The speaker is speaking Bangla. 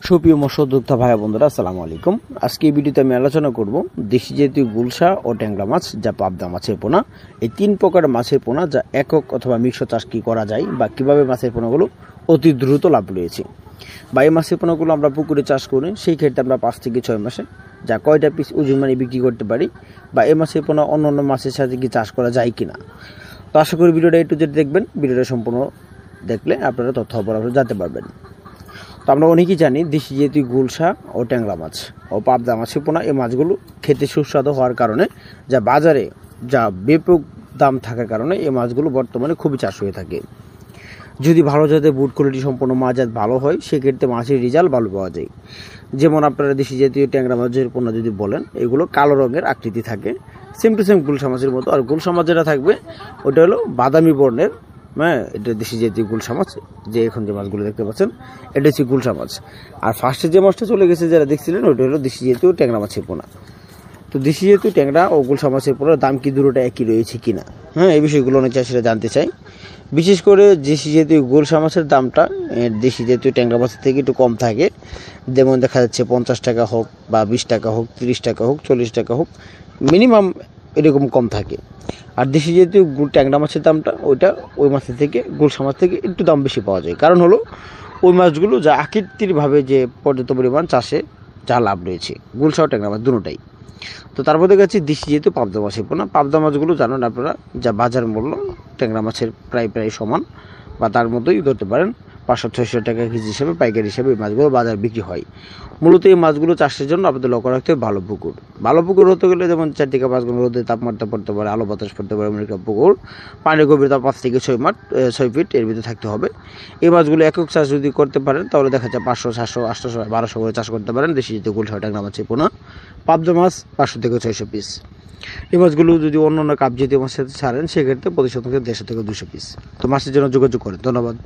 সুপ্রিয় মৎস্যোদ্যোক্তা ভাই বন্ধুরা, আসসালামু আলাইকুম। আজকে এই ভিডিওতে আমি আলোচনা করব দেশি জাতীয় গুলশা ও ট্যাংরা মাছ, যা পাবদা মাছের পোনা। এই তিন প্রকারের মাছের পোনা, যা একক অথবা মিশ্র চাষ কি করা যায় বা কিভাবে মাছের পোনাগুলো অতি দ্রুত লাভ রয়েছে। বা এই মাছের পোনাগুলো আমরা পুকুরে চাষ করি, সেই ক্ষেত্রে আমরা 5 থেকে 6 মাসে যা কয়টা পিস ওজন মানে বিক্রি করতে পারি, বা এই মাছের পোনা অন্য অন্য মাছের সাথে কি চাষ করা যায় কিনা। তো আশা করি ভিডিওটা একটু যেটা দেখবেন, ভিডিওটা সম্পূর্ণ দেখলে আপনারা তথ্য অবলম্বন জানতে পারবেন। তো আমরা অনেকেই জানি দেশি জাতীয় গুলশা ও ট্যাংরা মাছ ও পাবদা মাছের পোনা, এই মাছগুলো খেতে সুস্বাদু হওয়ার কারণে যা বাজারে যা ব্যাপক দাম থাকার কারণে এই মাছগুলো বর্তমানে খুবই চাষ হয়ে থাকে। যদি ভালো জাতের বুট কোয়ালিটি সম্পন্ন মাছ জাত ভালো হয়, সেক্ষেত্রে মাছের রেজাল্ট ভালো পাওয়া যায়। যেমন আপনারা দেশি জাতীয় ট্যাংরা মাছের পোনা যদি বলেন, এগুলো কালো রঙের আকৃতি থাকে, সেম টু সেম গুলশা মাছের মতো। আর গুলশা মাছ যেটা থাকবে ওটা হলো বাদামি বর্ণের। হ্যাঁ, এটা দেশি জাতীয় গুলশা মাছ, যে এখন যে মাছগুলো দেখতে পাচ্ছেন এটা হচ্ছে গুলশা মাছ। আর ফার্স্টে যে মাছটা চলে গেছে যারা দেখছিলেন, ওটা হলো দেশি জাতীয় ট্যাংরা মাছের পোনা। তো দেশি জাতীয় ট্যাংরা ও গুলশা মাছের পোনার দাম কি দুটোটা একই রয়েছে কিনা, হ্যাঁ, এই বিষয়গুলো অনেক চাষিরা জানতে চাই। বিশেষ করে দেশি জাতীয় গুলশা মাছের দামটা দেশি জাতীয় ট্যাংরা মাছের থেকে একটু কম থাকে। যেমন দেখা যাচ্ছে 50 টাকা হোক বা 20 টাকা হোক, 30 টাকা হোক, 40 টাকা হোক, মিনিমাম এরকম কম থাকে। আর দেশি জাতীয় ট্যাংরা মাছের দামটা ওইটা ওই মাছের থেকে গুলশা মাছ থেকে একটু দাম বেশি পাওয়া যায়। কারণ হলো ওই মাছগুলো যা আকৃতিরভাবে যে পর্যাপ্ত পরিমাণ চাষে যা লাভ রয়েছে, গুলশা ও ট্যাংরা মাছ দুটোটাই। তো তার মধ্যে গেছে দেশি যেহেতু পাবদা মাছের পোনা। পাবদা মাছগুলো জানেন আপনারা, যা বাজার মূল্য ট্যাংরা মাছের প্রায় সমান বা তার মতোই ধরতে পারেন। 500-600 টাকা কেজি হিসেবে পাইকারি হিসেবে এই মাছগুলো বাজার বিক্রি হয়। মূলত এই মাছগুলো চাষের জন্য আপনাদের লক্ষ্য রাখতে হবে ভালো পুকুর। ভালো পুকুর হতে গেলে যেমন 4 থেকে 5 ঘন্টা রোদে তাপমাত্রা পড়তে পারে, আলো বাতাস পড়তে পারে এমন একটা পুকুর। পানির গভীরতা 5 থেকে 6 ফিট এর ভিতরে থাকতে হবে। এই মাছগুলো একক চাষ যদি করতে পারেন, তাহলে দেখা যায় 500, 700, 800, 1200 করে চাষ করতে পারেন। দেশি জাতীয় গুলশা ট্যাংরা মাছের পোনা, পাবদা মাছ 500 থেকে 600 পিস। এই মাছগুলো যদি অন্য অন্য কাপ জাতীয় মাছের সাথে ছাড়েন, সেক্ষেত্রে প্রতি শতাংশে 150 থেকে 200 পিস। তো মাছের জন্য যোগাযোগ করেন। ধন্যবাদ।